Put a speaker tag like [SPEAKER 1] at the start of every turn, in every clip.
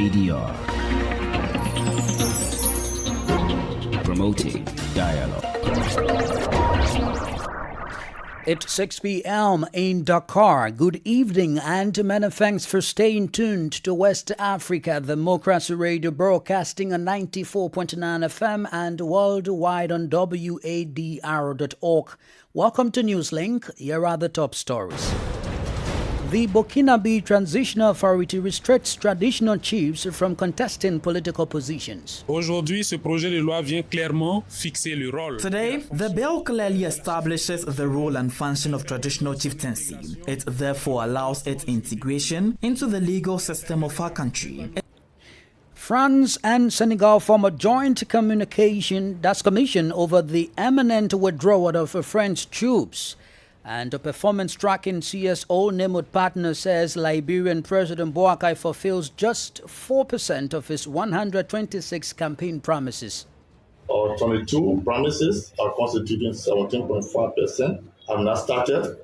[SPEAKER 1] WADR, promoting dialogue.
[SPEAKER 2] It's 6 p.m. in Dakar. Good evening and many thanks for staying tuned to West Africa Democracy Radio, broadcasting on 94.9 FM and worldwide on WADR.org. Welcome to Newslink. Here are the top stories. The Burkinabe Transitional Authority restricts traditional chiefs from contesting political positions.
[SPEAKER 3] Aujourd'hui, ce projet de loi vient clairement fixer le rôle.
[SPEAKER 4] Today, the bill clearly establishes the role and function of traditional chieftaincy. It therefore allows its integration into the legal system of our country.
[SPEAKER 2] France and Senegal form a joint commission over the imminent withdrawal of French troops. And a performance tracking CSO Nemot partner says Liberian President Boakai fulfills just 4% of his 126 campaign promises.
[SPEAKER 5] Our 22 promises are constituting 17.5%, have not started,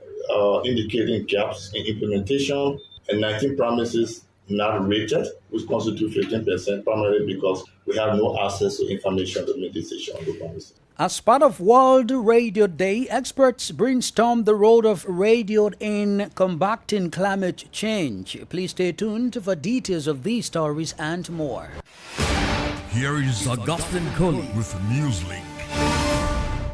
[SPEAKER 5] indicating gaps in implementation, and 19 promises not rated, which constitute 15%, primarily because we have no access to information to make decisions on the promises.
[SPEAKER 2] As part of World Radio Day, experts brainstorm the role of radio in combating climate change. Please stay tuned for details of these stories and more.
[SPEAKER 6] Here is Augustine Coley with Newslink.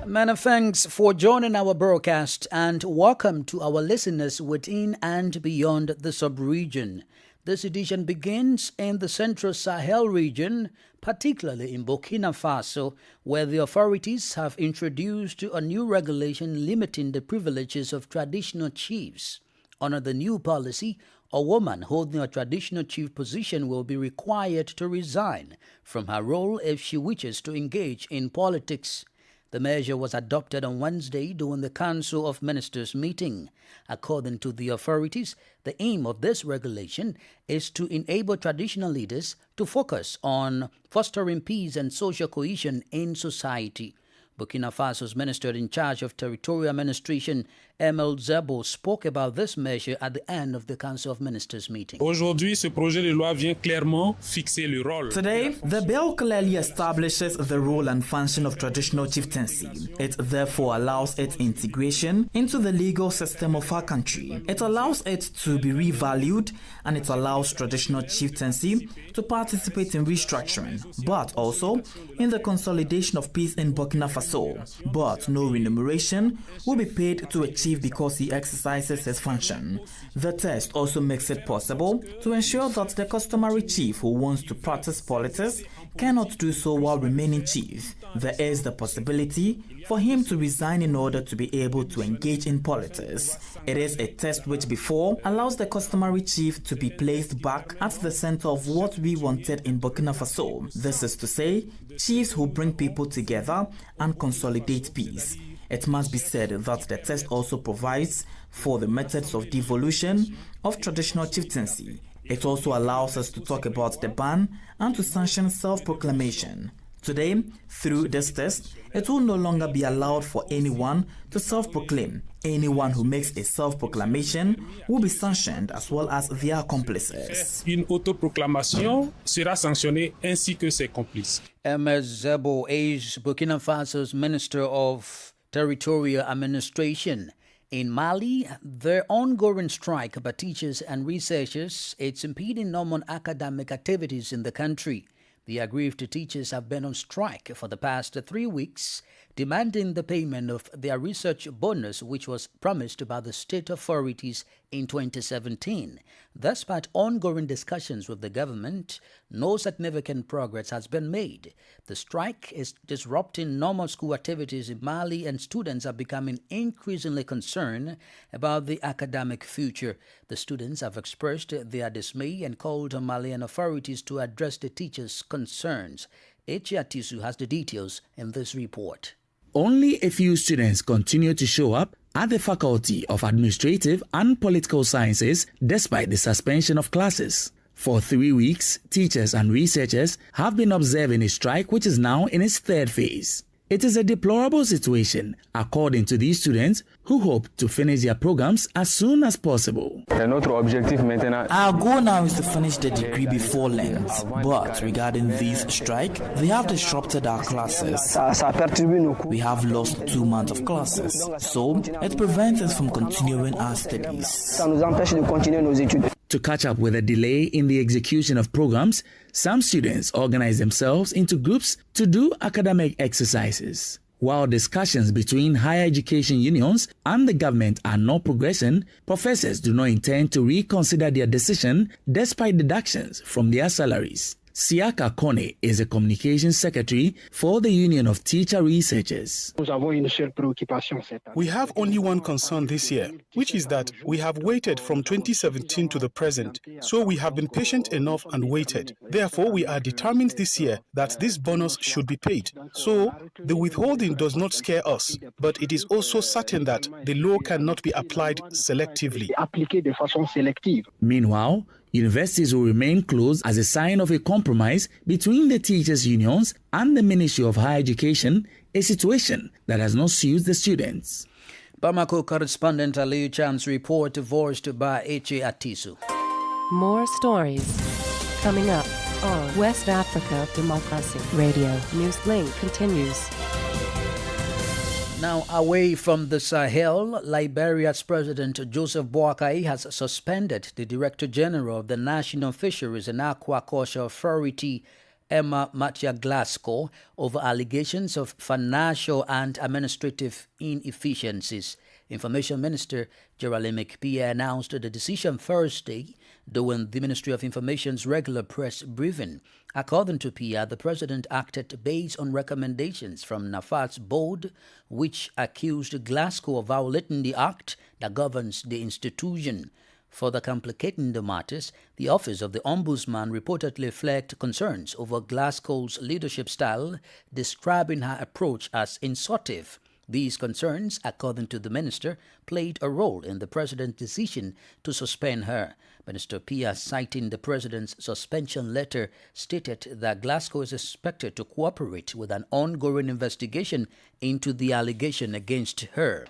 [SPEAKER 2] Many thanks for joining our broadcast and welcome to our listeners within and beyond the sub-region. This edition begins in the Central Sahel region, particularly in Burkina Faso, where the authorities have introduced a new regulation limiting the privileges of traditional chiefs. Under the new policy, a woman holding a traditional chief position will be required to resign from her role if she wishes to engage in politics. The measure was adopted on Wednesday during the Council of Ministers meeting. According to the authorities, the aim of this regulation is to enable traditional leaders to focus on fostering peace and social cohesion in society. Burkina Faso's minister in charge of territorial administration, Emel Zebo, spoke about this measure at the end of the Council of Ministers meeting.
[SPEAKER 3] Aujourd'hui, ce projet de loi vient clairement fixer le rôle.
[SPEAKER 4] Today, the bill clearly establishes the role and function of traditional chieftaincy. It therefore allows its integration into the legal system of our country. It allows it to be revalued, and it allows traditional chieftaincy to participate in restructuring, but also in the consolidation of peace in Burkina Faso. But no remuneration will be paid to a chief because he exercises his function. The test also makes it possible to ensure that the customary chief who wants to practice politics cannot do so while remaining chief. There is the possibility for him to resign in order to be able to engage in politics. It is a test which before allows the customary chief to be placed back at the center of what we wanted in Burkina Faso. This is to say, chiefs who bring people together and consolidate peace. It must be said that the test also provides for the methods of devolution of traditional chieftaincy. It also allows us to talk about the ban and to sanction self-proclamation. Today, through this test, it will no longer be allowed for anyone to self-proclaim. Anyone who makes a self-proclamation will be sanctioned as well as their accomplices.
[SPEAKER 3] Une autoproclamation sera sanctionnée ainsi que ses complices.
[SPEAKER 2] Ms. Zebo is Burkina Faso's Minister of Territorial Administration. In Mali, the ongoing strike by teachers and researchers is impeding normal academic activities in the country. The aggrieved teachers have been on strike for the past 3 weeks demanding the payment of their research bonus, which was promised by the state authorities in 2017. Despite ongoing discussions with the government, no significant progress has been made. The strike is disrupting normal school activities in Mali, and students are becoming increasingly concerned about the academic future. The students have expressed their dismay and called on Malian authorities to address the teachers' concerns. Atisu has the details in this report.
[SPEAKER 7] Only a few students continue to show up at the Faculty of Administrative and Political Sciences despite the suspension of classes. For 3 weeks, teachers and researchers have been observing a strike which is now in its third phase. It is a deplorable situation, according to these students who hope to finish their programs as soon as possible.
[SPEAKER 4] Our goal now is to finish the degree before Lent, but regarding this strike, they have disrupted our classes. We have lost 2 months of classes, so it prevents us from continuing our studies.
[SPEAKER 7] To catch up with a delay in the execution of programs, some students organize themselves into groups to do academic exercises. While discussions between higher education unions and the government are not progressing, professors do not intend to reconsider their decision despite deductions from their salaries. Siaka Kone is a communications secretary for the Union of Teacher Researchers.
[SPEAKER 8] We have only one concern this year, which is that we have waited from 2017 to the present, so we have been patient enough and waited. Therefore, we are determined this year that this bonus should be paid. So, the withholding does not scare us, but it is also certain that the law cannot be applied selectively.
[SPEAKER 7] Meanwhile, universities will remain closed as a sign of a compromise between the teachers' unions and the Ministry of Higher Education, a situation that has not suited the students.
[SPEAKER 2] Bamako correspondent Aliyu Cham's report voiced by Atisu.
[SPEAKER 9] More stories coming up on West Africa Democracy Radio. Newslink continues.
[SPEAKER 2] Now, away from the Sahel, Liberia's President Joseph Boakai has suspended the Director General of the National Fisheries and Aquaculture Authority, Emma Matia Glasgow, over allegations of financial and administrative inefficiencies. Information Minister Jeremy Pierre announced the decision Thursday during the Ministry of Information's regular press briefing. According to Pierre, the president acted based on recommendations from NAFAD's board, which accused Glasgow of violating the act that governs the institution. Further complicating the matters, the Office of the Ombudsman reportedly flagged concerns over Glasgow's leadership style, describing her approach as insultive. These concerns, according to the minister, played a role in the president's decision to suspend her. Minister Pia, citing the president's suspension letter, stated that Glasgow is expected to cooperate with an ongoing investigation into the allegation against her.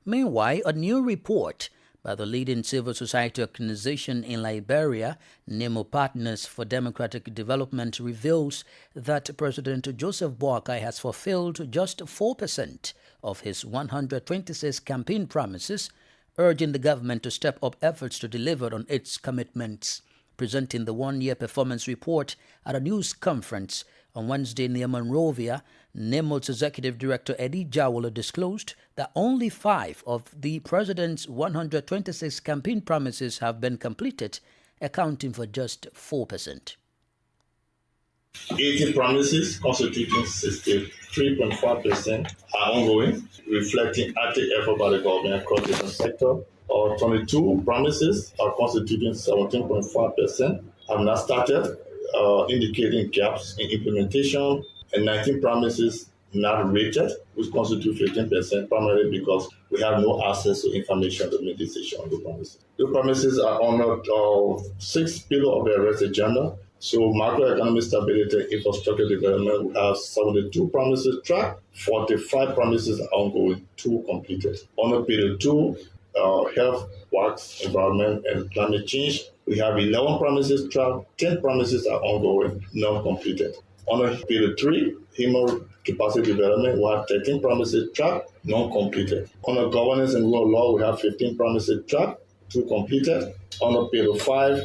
[SPEAKER 2] Meanwhile, a new report by the leading civil society organization in Liberia, Nemo Partners for Democratic Development, reveals that President Joseph Boakai has fulfilled just 4% of his 126 campaign promises, urging the government to step up efforts to deliver on its commitments. Presenting the one-year performance report at a news conference on Wednesday near Monrovia, NEMO's executive director Eddie Jawolo disclosed that only 5 of the president's 126 campaign promises have been completed, accounting for just 4%.
[SPEAKER 5] 80 promises, constituting 63.5%, are ongoing, reflecting active effort by the government across different sectors. 22 promises are constituting 17.5%, have not started, indicating gaps in implementation, and 19 promises not rated, which constitute 15%, primarily because we have no access to information to make decisions on the promises. The promises are under 6 pillars of the arrest agenda. So macroeconomic stability, infrastructure development, we have 72 promises tracked, 45 promises are ongoing, 2 completed. Under pillar 2, health, works, environment, and climate change, we have 11 promises tracked, 10 promises are ongoing, none completed. Under pillar 3, human capacity development, we have 13 promises tracked, none completed. Under governance and rule of law, we have 15 promises tracked, 2 completed. Under pillar 5,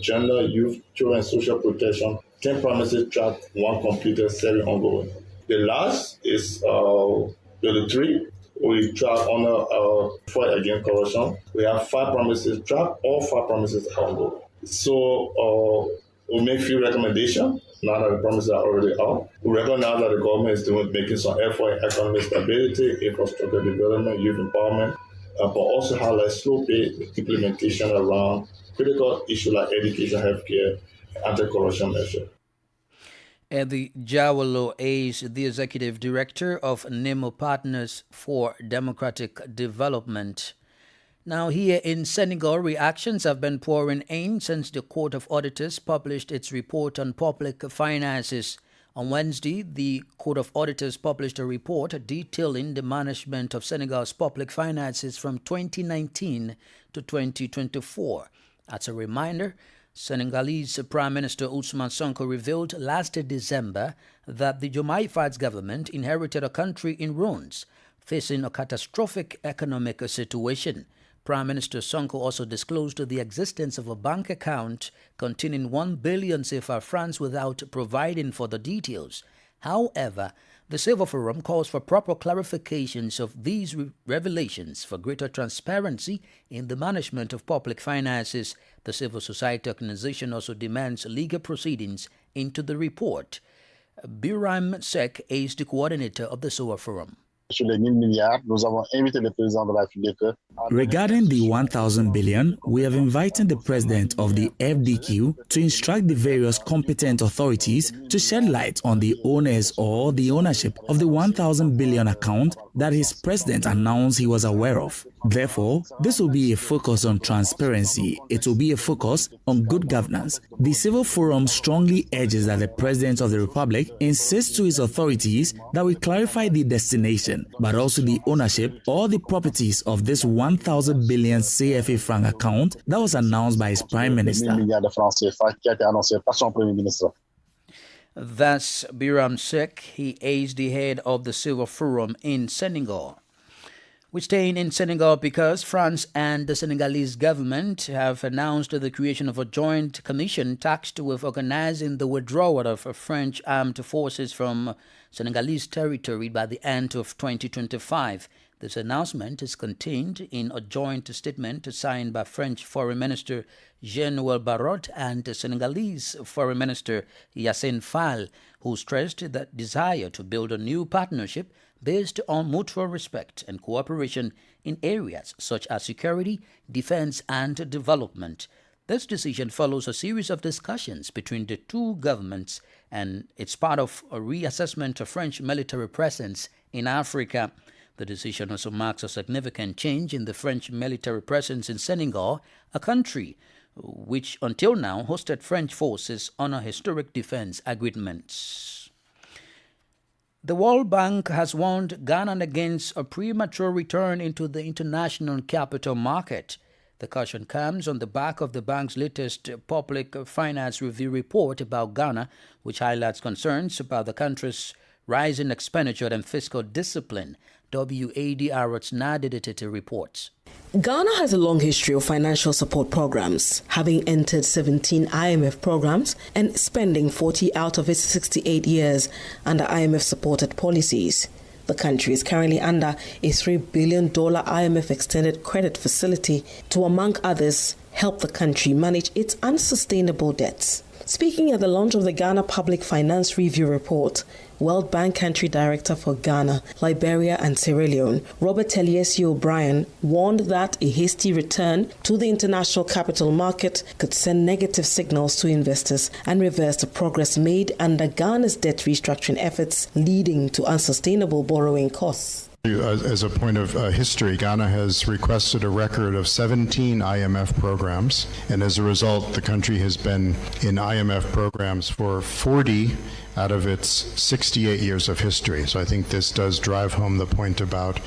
[SPEAKER 5] gender, youth, children, and social protection, 10 promises tracked, 1 completed, 7 ongoing. The last is 33. We track on a fight against corruption. We have 5 promises track. All 5 promises are on board. So we'll make few recommendations now that the promises are already out. We recognize that the government is making some effort in economic stability, infrastructure development, youth empowerment, but also highlight slow pay implementation around critical issues like education, healthcare, and anti-corruption measures.
[SPEAKER 2] Eddie Jawolo is the executive director of Nemo Partners for Democratic Development. Now, here in Senegal, reactions have been pouring in since the Court of Auditors published its report on public finances. On Wednesday, the Court of Auditors published a report detailing the management of Senegal's public finances from 2019 to 2024. As a reminder, Senegalese Prime Minister Ousmane Sonko revealed last December that the Diomaye Faye's government inherited a country in ruins, facing a catastrophic economic situation. Prime Minister Sonko also disclosed the existence of a bank account containing 1 billion CFA francs without providing for the details. However, the Civil Forum calls for proper clarifications of these revelations for greater transparency in the management of public finances. The civil society organization also demands legal proceedings into the report. Biram Sek is the coordinator of the Civil Forum.
[SPEAKER 7] Regarding the 1,000 billion, we have invited the president of the FDQ to instruct the various competent authorities to shed light on the owners or the ownership of the 1,000 billion account that his president announced he was aware of. Therefore, this will be a focus on transparency. It will be a focus on good governance. The Civil Forum strongly urges that the President of the Republic insists to his authorities that we clarify the destination, but also the ownership or the properties of this 1,000 billion CFA franc account that was announced by his Prime Minister.
[SPEAKER 2] That's Biram Sek. He is the head of the Civil Forum in Senegal. We're staying in Senegal because France and the Senegalese government have announced the creation of a joint commission tasked with organizing the withdrawal of French armed forces from Senegalese territory by the end of 2025. This announcement is contained in a joint statement signed by French Foreign Minister Jean-Noël Barrot and Senegalese Foreign Minister Yassine Fall, who stressed that desire to build a new partnership based on mutual respect and cooperation in areas such as security, defense, and development. This decision follows a series of discussions between the two governments, and it's part of a reassessment of French military presence in Africa. The decision also marks a significant change in the French military presence in Senegal, a country which until now hosted French forces on a historic defense agreement. The World Bank has warned Ghana against a premature return into the international capital market. The caution comes on the back of the bank's latest public finance review report about Ghana, which highlights concerns about the country's rising expenditure and fiscal discipline. Wadr's Nadidititi reports.
[SPEAKER 10] Ghana has a long history of financial support programs, having entered 17 IMF programs and spending 40 out of its 68 years under IMF-supported policies. The country is currently under a $3 billion IMF extended credit facility to, among others, help the country manage its unsustainable debts. Speaking at the launch of the Ghana Public Finance Review Report, World Bank Country Director for Ghana, Liberia and Sierra Leone, Robert Eliesi O'Brien, warned that a hasty return to the international capital market could send negative signals to investors and reverse the progress made under Ghana's debt restructuring efforts, leading to unsustainable borrowing costs.
[SPEAKER 11] As a point of history, Ghana has requested a record of 17 IMF programs, and as a result, the country has been in IMF programs for 40 out of its 68 years of history. So I think this does drive home the point about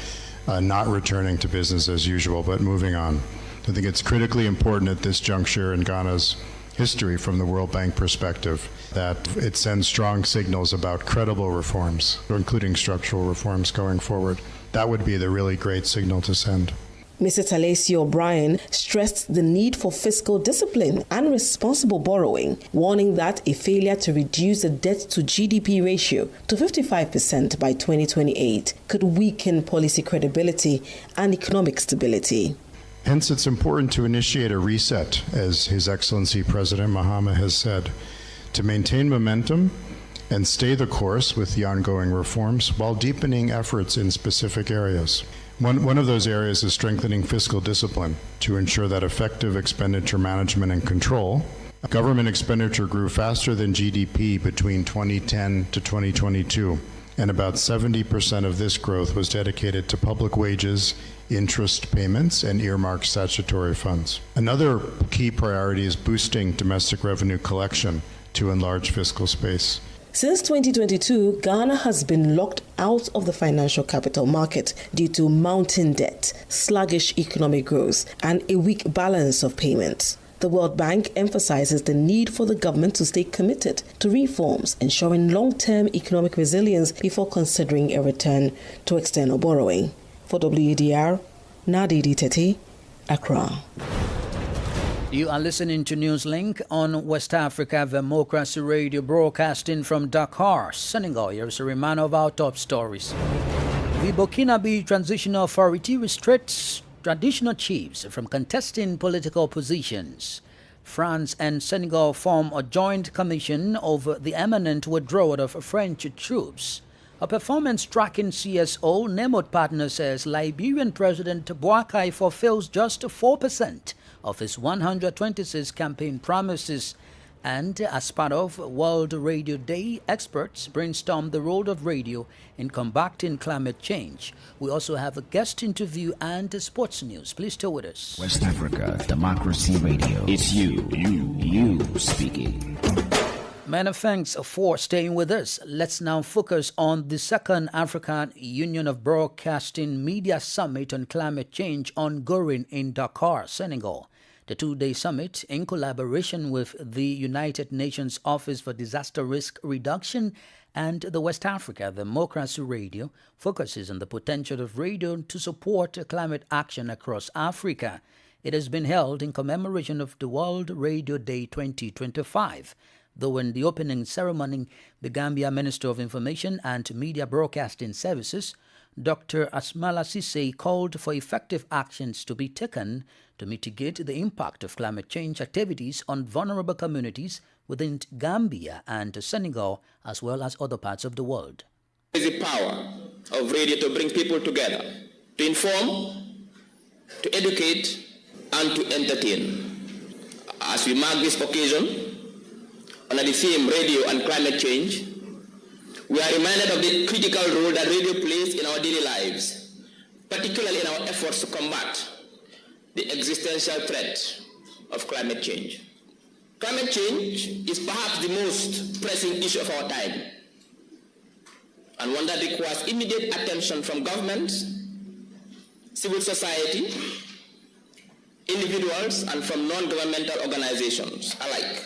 [SPEAKER 11] not returning to business as usual, but moving on. I think it's critically important at this juncture in Ghana's history from the World Bank perspective that it sends strong signals about credible reforms, including structural reforms going forward. That would be the really great signal to send.
[SPEAKER 10] Mr. Talesi O'Brien stressed the need for fiscal discipline and responsible borrowing, warning that a failure to reduce the debt-to-GDP ratio to 55% by 2028 could weaken policy credibility and economic stability.
[SPEAKER 11] Hence, it's important to initiate a reset, as His Excellency President Mahama has said, to maintain momentum and stay the course with the ongoing reforms while deepening efforts in specific areas. One of those areas is strengthening fiscal discipline to ensure that effective expenditure management and control. Government expenditure grew faster than GDP between 2010 to 2022, and about 70% of this growth was dedicated to public wages, interest payments, and earmarked statutory funds. Another key priority is boosting domestic revenue collection to enlarge fiscal space.
[SPEAKER 10] Since 2022, Ghana has been locked out of the financial capital market due to mounting debt, sluggish economic growth, and a weak balance of payments. The World Bank emphasizes the need for the government to stay committed to reforms, ensuring long-term economic resilience before considering a return to external borrowing. For WADR, Nadidi Tete, Accra.
[SPEAKER 2] You are listening to Newslink on West Africa Democracy Radio, broadcasting from Dakar, Senegal. Here's a reminder of our top stories. The Burkinabe Transitional Authority restricts traditional chiefs from contesting political positions. France and Senegal form a joint commission over the imminent withdrawal of French troops. A performance tracking CSO Nemot partner says Liberian President Bouakai fulfills just 4% of his 126 campaign promises. And as part of World Radio Day, experts brainstorm the role of radio in combating climate change. We also have a guest interview and sports news. Please stay with us.
[SPEAKER 1] West Africa Democracy Radio. It's you speaking.
[SPEAKER 2] Many thanks for staying with us. Let's now focus on the second African Union of Broadcasting Media Summit on Climate Change ongoing in Dakar, Senegal. The two-day summit, in collaboration with the United Nations Office for Disaster Risk Reduction and the West Africa Democracy Radio, focuses on the potential of radio to support climate action across Africa. It has been held in commemoration of the World Radio Day 2025. Though in the opening ceremony, the Gambia Minister of Information and Media Broadcasting Services, Dr. Asmala Sise, called for effective actions to be taken to mitigate the impact of climate change activities on vulnerable communities within Gambia and Senegal, as well as other parts of the world.
[SPEAKER 12] There is the power of radio to bring people together, to inform, to educate, and to entertain. As we mark this occasion, under the theme Radio and Climate Change, we are reminded of the critical role that radio plays in our daily lives, particularly in our efforts to combat the existential threat of climate change. Climate change is perhaps the most pressing issue of our time, and one that requires immediate attention from governments, civil society, individuals, and from non-governmental organizations alike.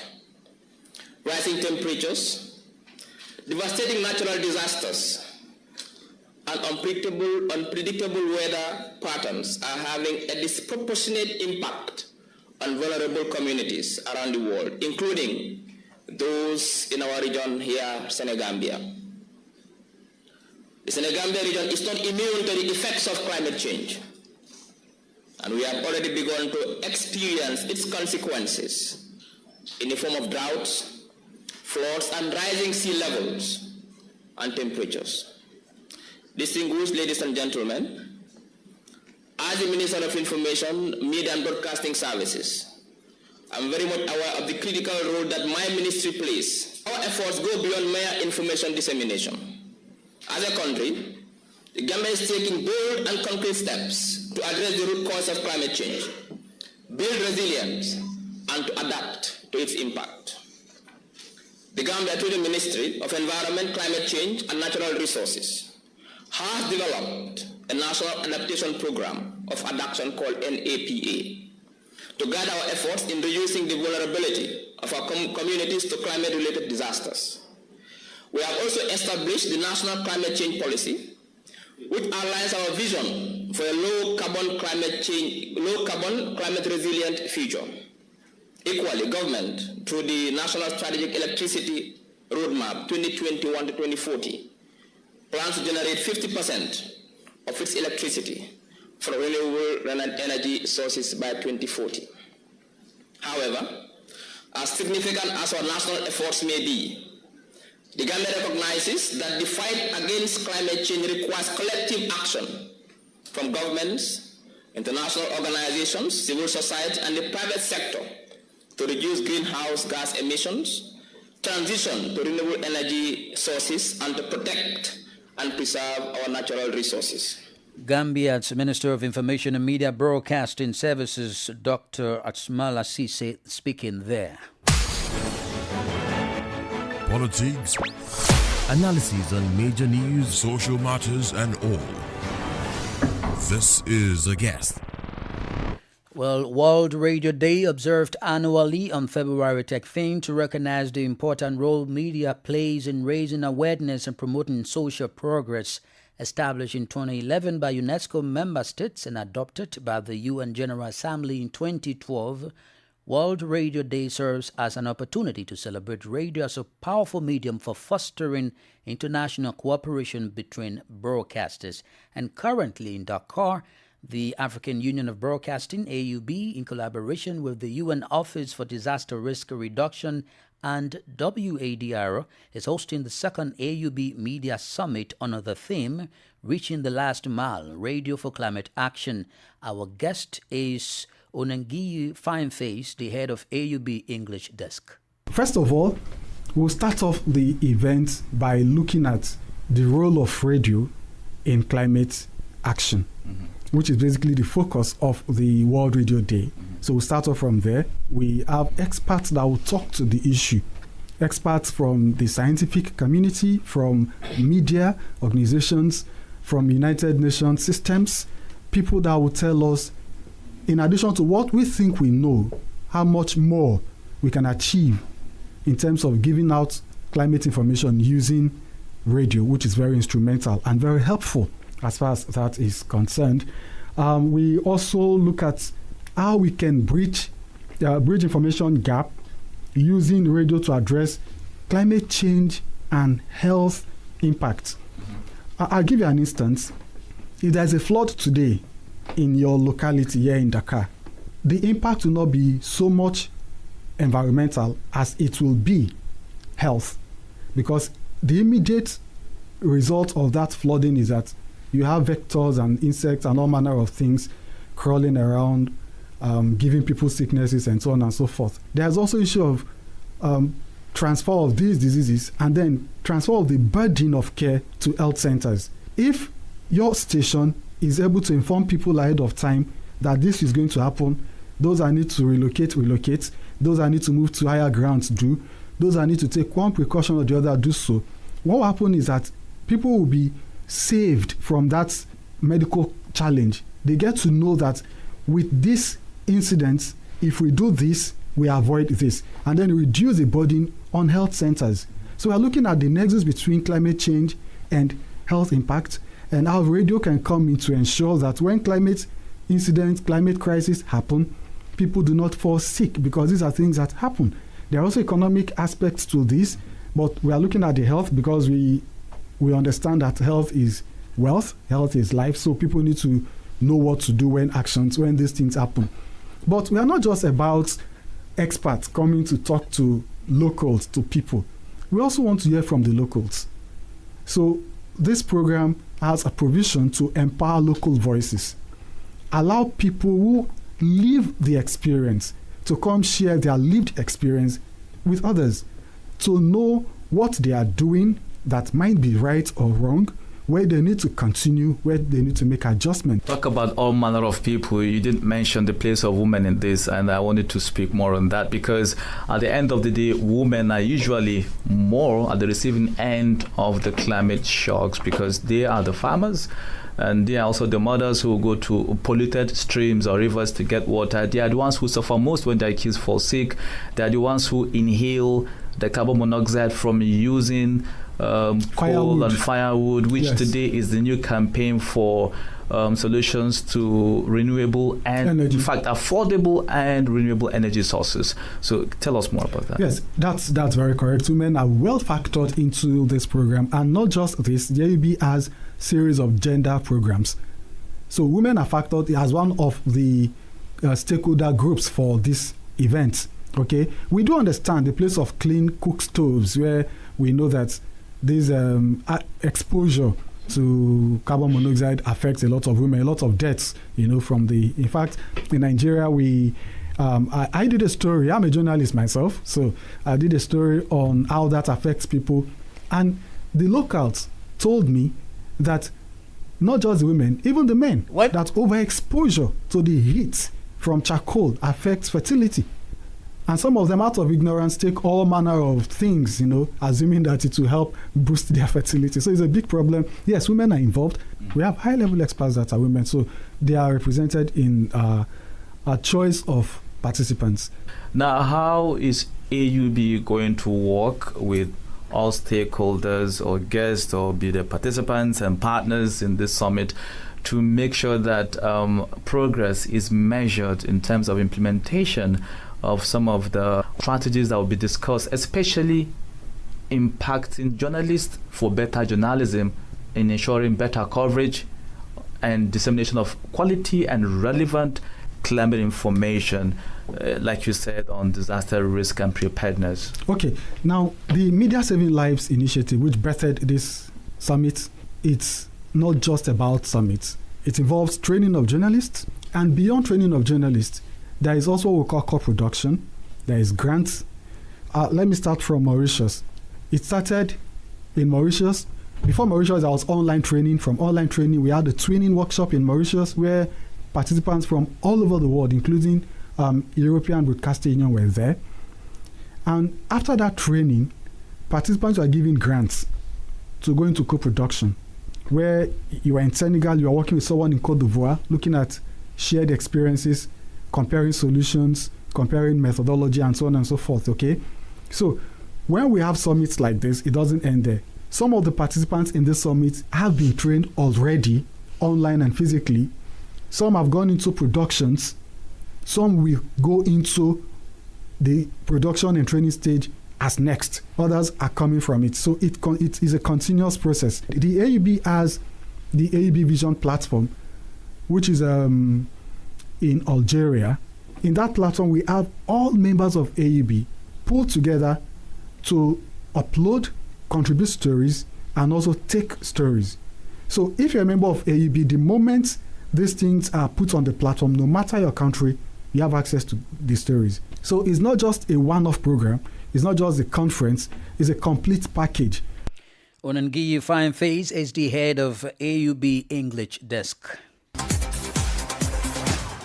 [SPEAKER 12] Rising temperatures, devastating natural disasters, and unpredictable weather patterns are having a disproportionate impact on vulnerable communities around the world, including those in our region here, Senegambia. The Senegambia region is not immune to the effects of climate change, and we have already begun to experience its consequences in the form of droughts, floods, and rising sea levels and temperatures. Distinguished ladies and gentlemen, as the Minister of Information, Media and Broadcasting Services, I'm very much aware of the critical role that my ministry plays. Our efforts go beyond mere information dissemination. As a country, the government is taking bold and concrete steps to address the root cause of climate change, build resilience, and to adapt to its impact. The Gambia, through the Ministry of Environment, Climate Change, and Natural Resources, has developed a national adaptation program of adaptation called NAPA to guide our efforts in reducing the vulnerability of our communities to climate-related disasters. We have also established the National Climate Change Policy, which outlines our vision for a low carbon climate resilient future. Equally, government, through the National Strategic Electricity Roadmap 2021 to 2040, plans to generate 50% of its electricity from renewable energy sources by 2040. However, as significant as our national efforts may be, the Gambia recognizes that the fight against climate change requires collective action from governments, international organizations, civil society, and the private sector to reduce greenhouse gas emissions, transition to renewable energy sources, and to protect and preserve our natural resources.
[SPEAKER 2] Gambia's Minister of Information and Media Broadcasting Services, Dr. Atsmala Sise, speaking there.
[SPEAKER 6] Politics, analysis on major news, social matters, and all. This is A Guest.
[SPEAKER 2] Well, World Radio Day, observed annually on February 13 to recognize the important role media plays in raising awareness and promoting social progress, established in 2011 by UNESCO member states and adopted by the UN General Assembly in 2012. World Radio Day serves as an opportunity to celebrate radio as a powerful medium for fostering international cooperation between broadcasters. And currently in Dakar, the African Union of Broadcasting, AUB, in collaboration with the UN Office for Disaster Risk Reduction and WADR, is hosting the second AUB Media Summit under the theme, Reaching the Last Mile, Radio for Climate Action. Our guest is Onengiyi Fineface, the head of AUB English Desk.
[SPEAKER 13] First of all, we'll start off the event by looking at the role of radio in climate action, which is basically the focus of the World Radio Day. So we'll start off from there. We have experts that will talk to the issue. Experts from the scientific community, from media organizations, from United Nations systems, people that will tell us, in addition to what we think we know, how much more we can achieve in terms of giving out climate information using radio, which is very instrumental and very helpful as far as that is concerned. We also look at how we can bridge information gap using radio to address climate change and health impact. I'll give you an instance. If there's a flood today in your locality here in Dakar, the impact will not be so much environmental as it will be health, because the immediate result of that flooding is that you have vectors and insects and all manner of things crawling around, giving people sicknesses and so on and so forth. There's also issue of transfer of these diseases and then transfer of the burden of care to health centers. If your station is able to inform people ahead of time that this is going to happen, those that need to relocate. Those that need to move to higher grounds do. Those that need to take one precaution or the other do so. What will happen is that people will be saved from that medical challenge. They get to know that with this incident, if we do this, we avoid this, and then reduce the burden on health centers. So we're looking at the nexus between climate change and health impact, and how radio can come in to ensure that when climate incidents, climate crisis happen, people do not fall sick, because these are things that happen. There are also economic aspects to this, but we are looking at the health because we understand that health is wealth, health is life, so people need to know what to do when these things happen. But we are not just about experts coming to talk to locals, to people. We also want to hear from the locals. So this program has a provision to empower local voices, allow people who live the experience to come share their lived experience with others, to know what they are doing that might be right or wrong, where they need to continue, where they need to make adjustments.
[SPEAKER 14] Talk about all manner of people. You didn't mention the place of women in this, and I wanted to speak more on that, because at the end of the day, women are usually more at the receiving end of the climate shocks, because they are the farmers, and they are also the mothers who go to polluted streams or rivers to get water. They are the ones who suffer most when their kids fall sick. They are the ones who inhale the carbon monoxide from using coal and firewood, which today is the new campaign for solutions to renewable and, energy. In fact, affordable and renewable energy sources. So tell us more about that.
[SPEAKER 13] Yes, that's very correct. Women are well factored into this program. And not just this, the AUB has series of gender programs. So women are factored as one of the stakeholder groups for this event. Okay, we do understand the place of clean cook stoves, where we know that this exposure to carbon monoxide affects a lot of women, a lot of deaths, from the... In fact, in Nigeria, I did a story. I'm a journalist myself, so I did a story on how that affects people. And the locals told me that not just the women, even the men, that overexposure to the heat from charcoal affects fertility. And some of them, out of ignorance, take all manner of things, assuming that it will help boost their fertility. So it's a big problem. Yes, women are involved. We have high-level experts that are women, so they are represented in a choice of participants.
[SPEAKER 14] Now, how is AUB going to work with all stakeholders or guests, or be the participants and partners in this summit, to make sure that progress is measured in terms of implementation of some of the strategies that will be discussed, especially impacting journalists for better journalism, in ensuring better coverage and dissemination of quality and relevant climate information, like you said, on disaster risk and preparedness?
[SPEAKER 13] Okay, now the Media Saving Lives initiative, which birthed this summit, it's not just about summits. It involves training of journalists, and beyond training of journalists, there is also what we call co-production. There is grants. Let me start from Mauritius. It started in Mauritius. Before Mauritius, there was online training. From online training, we had a twinning workshop in Mauritius where participants from all over the world, including European Broadcasting Union, were there. And after that training, participants were given grants to go into co-production, where you are in Senegal, you are working with someone in Côte d'Ivoire, looking at shared experiences, comparing solutions, comparing methodology, and so on and so forth, okay? So when we have summits like this, it doesn't end there. Some of the participants in this summit have been trained already, online and physically. Some have gone into productions. Some will go into the production and training stage as next. Others are coming from it. So it is a continuous process. The AUB has the AUB Vision platform, which is in Algeria. In that platform, we have all members of AUB pulled together to upload, contribute stories, and also take stories. So if you're a member of AUB, the moment these things are put on the platform, no matter your country, you have access to the stories. So it's not just a one-off program. It's not just a conference. It's a complete package.
[SPEAKER 2] Onangiyi Fineface is the head of AUB English Desk.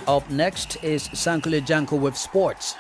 [SPEAKER 2] Up next is Sankule Janko with sports.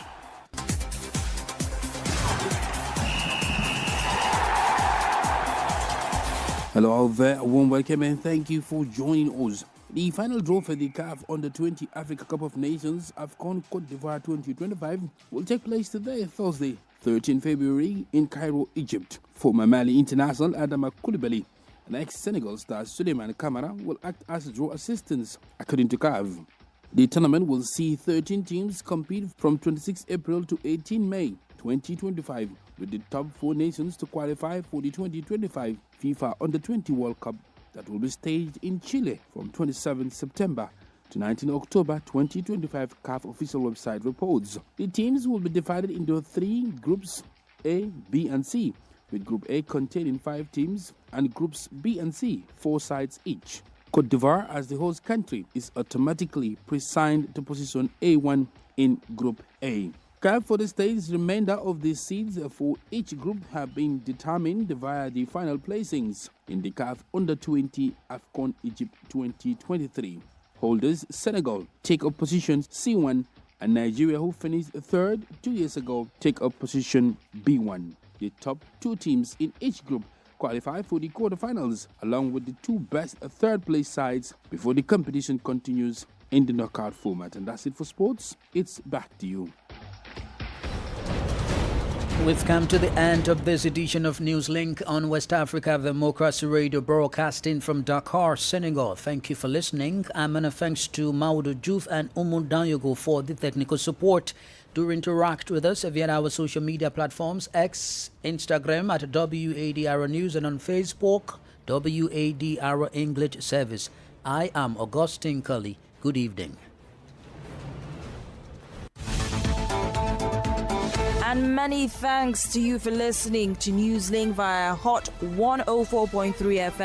[SPEAKER 15] Hello all there, a warm welcome and thank you for joining us. The final draw for the CAF Under-20 Africa Cup of Nations AFCON Côte d'Ivoire 2025 will take place today, Thursday, 13 February in Cairo, Egypt. Former Mali international Adama Koulibaly and ex-Senegal star Suleiman Kamara will act as draw assistants, according to CAF. The tournament will see 13 teams compete from 26 April to 18 May 2025, with the top 4 nations to qualify for the 2025 FIFA Under-20 World Cup that will be staged in Chile from 27 September to 19 October 2025, CAF official website reports. The teams will be divided into 3 groups, A, B, and C, with Group A containing 5 teams and Groups B and C, 4 sides each. Côte d'Ivoire, as the host country, is automatically pre-signed to position A1 in Group A. CAF for the state's remainder of the seeds for each group have been determined via the final placings in the CAF Under-20 AFCON Egypt 2023. Holders Senegal take up position C1 and Nigeria, who finished third 2 years ago, take up position B1. The top 2 teams in each group qualify for the quarterfinals, along with the 2 best third-place sides before the competition continues in the knockout format. And that's it for sports. It's back to you.
[SPEAKER 2] We've come to the end of this edition of Newslink on West Africa Democracy Radio, broadcasting from Dakar, Senegal. Thank you for listening. And thanks to Maudou Diouf and Umu Danyogo for the technical support. Do interact with us via our social media platforms, X, Instagram at WADR News, and on Facebook, WADR English Service. I am Augustine Cully. Good evening.
[SPEAKER 16] And many thanks to you for listening to Newslink via Hot 104.3 FM.